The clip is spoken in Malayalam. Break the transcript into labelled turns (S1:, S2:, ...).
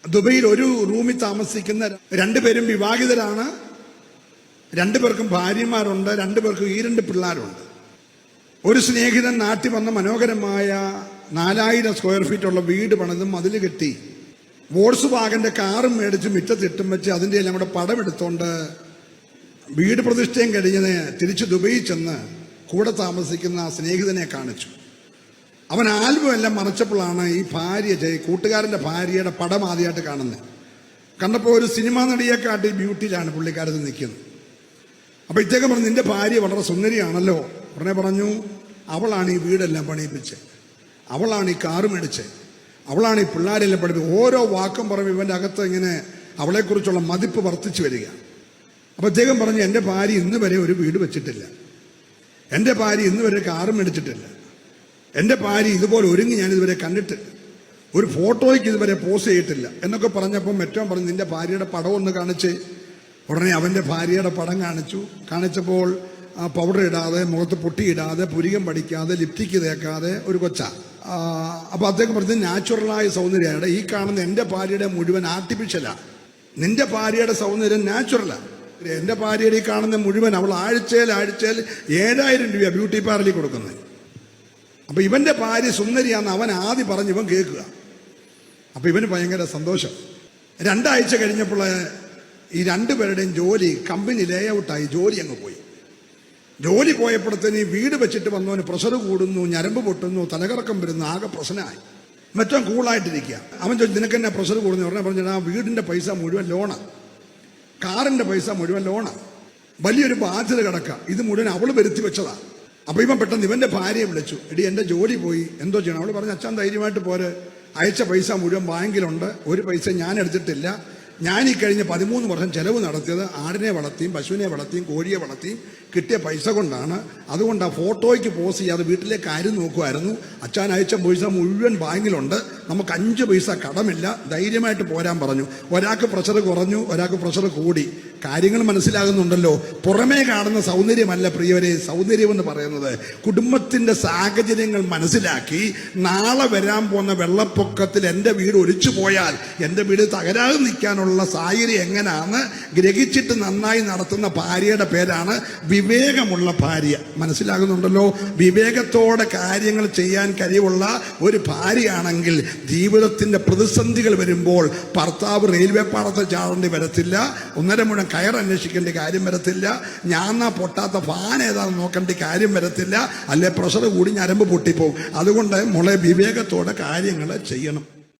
S1: ദുബൈയിൽ ഒരു റൂമിൽ താമസിക്കുന്ന രണ്ടുപേരും വിവാഹിതരാണ്. രണ്ടുപേർക്കും ഭാര്യമാരുണ്ട്, രണ്ടുപേർക്കും ഈ 2 പിള്ളേരുണ്ട്. ഒരു സ്നേഹിതൻ നാട്ടിൽ വന്ന മനോഹരമായ 4000 സ്ക്വയർ ഫീറ്റുള്ള വീട് പണിതും അതിൽ കെട്ടി വോൾസ് വാഗന്റെ കാറും മേടിച്ച് മുറ്റത്തിട്ടും വെച്ച് അതിൻ്റെ എല്ലാം കൂടെ പടമെടുത്തോണ്ട് വീട് പ്രതിഷ്ഠയും കഴിഞ്ഞ് തിരിച്ച് ദുബൈയിൽ ചെന്ന് കൂടെ താമസിക്കുന്ന സ്നേഹിതനെ കാണിച്ചു. അവൻ ആൽബം എല്ലാം മറച്ചപ്പോഴാണ് ഈ കൂട്ടുകാരൻ്റെ ഭാര്യയുടെ പടം ആദ്യമായിട്ട് കാണുന്നത്. കണ്ടപ്പോൾ ഒരു സിനിമാ നടിയെക്കാട്ടി ബ്യൂട്ടിയിലാണ് പുള്ളിക്കാരത്ത് നിൽക്കുന്നത്. അപ്പോൾ ഇദ്ദേഹം പറഞ്ഞു, നിന്റെ ഭാര്യ വളരെ സുന്ദരിയാണല്ലോ. ഉടനെ പറഞ്ഞു, അവളാണ് ഈ വീടെല്ലാം പണിയിപ്പിച്ചത്, അവളാണ് ഈ കാറ് മേടിച്ചത്, അവളാണ് ഈ പിള്ളേരെല്ലാം പഠിപ്പിച്ചത്. ഓരോ വാക്കും പറയും ഇവൻ്റെ അകത്ത് ഇങ്ങനെ അവളെക്കുറിച്ചുള്ള മതിപ്പ് വർദ്ധിച്ചു വരിക. അപ്പോൾ അദ്ദേഹം പറഞ്ഞു, എൻ്റെ ഭാര്യ ഇന്ന് വരെ ഒരു വീട് വെച്ചിട്ടില്ല, എൻ്റെ ഭാര്യ ഇന്ന് വരെ കാറ് മേടിച്ചിട്ടില്ല, എൻ്റെ ഭാര്യ ഇതുപോലെ ഒരുങ്ങി ഞാൻ ഇതുവരെ കണ്ടിട്ടില്ല, ഒരു ഫോട്ടോയ്ക്ക് ഇതുവരെ പോസ്റ്റ് ചെയ്തിട്ടില്ല എന്നൊക്കെ പറഞ്ഞപ്പോൾ മറ്റവൻ പറഞ്ഞു, നിന്റെ ഭാര്യയുടെ പടം ഒന്ന് കാണിച്ച്. ഉടനെ അവൻ്റെ ഭാര്യയുടെ പടം കാണിച്ചപ്പോൾ പൗഡർ ഇടാതെ, മുഖത്ത് പൊട്ടിയിടാതെ, പുരികം പഠിക്കാതെ, ലിപ്റ്റിക്ക് തേക്കാതെ ഒരു കൊച്ച. അപ്പോൾ അദ്ദേഹം പറഞ്ഞത് നാച്ചുറലായ സൗന്ദര്യമാണ്. ഈ കാണുന്ന എൻ്റെ ഭാര്യയുടെ മുഴുവൻ ആർട്ടിഫിഷ്യലാണ്, നിന്റെ ഭാര്യയുടെ സൗന്ദര്യം നാച്ചുറലാണ്. എൻ്റെ ഭാര്യയുടെ ഈ കാണുന്ന മുഴുവൻ അവൾ ആഴ്ചയിൽ 7000 രൂപ ബ്യൂട്ടി പാർലറിൽ കൊടുക്കുന്നത്. അപ്പൊ ഇവന്റെ ഭാര്യ സുന്ദരിയാന്ന് അവൻ ആദ്യം പറഞ്ഞ് ഇവൻ കേൾക്കുക. അപ്പൊ ഇവന് ഭയങ്കര സന്തോഷം. 2 ആഴ്ച കഴിഞ്ഞപ്പോൾ ഈ 2 പേരുടെയും ജോലി കമ്പനി ലേ ഔട്ടായി, ജോലി അങ്ങ് പോയി. ജോലി പോയപ്പോഴത്തേന് വീട് വെച്ചിട്ട് വന്നവന് പ്രഷർ കൂടുന്നു, ഞരമ്പ് പൊട്ടുന്നു, തലകറക്കം വരുന്നു, ആകെ പ്രശ്നമായി. മറ്റവൻ കൂളായിട്ടിരിക്കുക. അവൻ ചോദിച്ചു, നിനക്ക് എന്നാ പ്രഷർ കൂടുന്നു? ഉടനെ പറഞ്ഞു, ആ വീടിന്റെ പൈസ മുഴുവൻ ലോണാണ്, കാറിന്റെ പൈസ മുഴുവൻ ലോണാണ്, വലിയൊരു ബാധ്യത കിടക്കുക, ഇത് മുഴുവൻ അവള് വരുത്തി വെച്ചതാണ്. അപ്പൊ ഇവൻ പെട്ടെന്ന് ഇവന്റെ ഭാര്യയെ വിളിച്ചു, എടി എൻ്റെ ജോലി പോയി, എന്തോ ചെയ്യണം? അവള് പറഞ്ഞു, അച്ഛൻ ധൈര്യമായിട്ട് പോരെ, അയച്ച പൈസ മുഴുവൻ ബാങ്കിലുണ്ട്, ഒരു പൈസ ഞാൻ എടുത്തിട്ടില്ല. ഞാൻ ഈ കഴിഞ്ഞ 13 വർഷം ചെലവ് നടത്തിയത് ആടിനെ വളർത്തിയും പശുവിനെ വളർത്തിയും കോഴിയെ വളർത്തിയും കിട്ടിയ പൈസ കൊണ്ടാണ്. അതുകൊണ്ട് ആ ഫോട്ടോയ്ക്ക് പോസ്റ്റ് ചെയ്യാതെ വീട്ടിലെ കാര്യം നോക്കുമായിരുന്നു. അച്ഛൻ അയച്ച പൈസ മുഴുവൻ ബാങ്കിലുണ്ട്, നമുക്ക് 5 പൈസ കടമില്ല, ധൈര്യമായിട്ട് പോരാൻ പറഞ്ഞു. ഒരാൾക്ക് പ്രഷർ കുറഞ്ഞു, ഒരാൾക്ക് പ്രഷർ കൂടി. കാര്യങ്ങൾ മനസ്സിലാകുന്നുണ്ടല്ലോ. പുറമേ കാണുന്ന സൗന്ദര്യമല്ല പ്രിയവരെ സൗന്ദര്യം എന്ന് പറയുന്നത്. കുടുംബത്തിന്റെ സാഹചര്യങ്ങൾ മനസ്സിലാക്കി നാളെ വരാൻ പോകുന്ന വെള്ളപ്പൊക്കത്തിൽ എൻ്റെ വീട് ഒലിച്ചു പോയാൽ എൻ്റെ വീട് തകരാതെ നിൽക്കാനുള്ള സാഹചര്യം എങ്ങനെയാണെന്ന് ഗ്രഹിച്ചിട്ട് നന്നായി നടത്തുന്ന ഭാര്യയുടെ പേരാണ് വിവേകമുള്ള ഭാര്യ. മനസ്സിലാകുന്നുണ്ടല്ലോ? വിവേകത്തോടെ കാര്യങ്ങൾ ചെയ്യാൻ കഴിവുള്ള ഒരു ഭാര്യയാണെങ്കിൽ ജീവിതത്തിന്റെ പ്രതിസന്ധികൾ വരുമ്പോൾ ഭർത്താവ് റെയിൽവേ പാളത്തിൽ ചാടേണ്ടി വരത്തില്ല, 1.5 മുഴം കയറന്വേഷിക്കേണ്ട കാര്യം വരത്തില്ല, ഞാൻ പൊട്ടാത്ത ഫാൻ ഏതാണെന്ന് നോക്കേണ്ട കാര്യം വരത്തില്ല, അല്ലെ പ്രഷർ കൂടി ഞരമ്പ് പൊട്ടിപ്പോവും. അതുകൊണ്ട് മോളെ വിവേകത്തോടെ കാര്യങ്ങൾ ചെയ്യണം.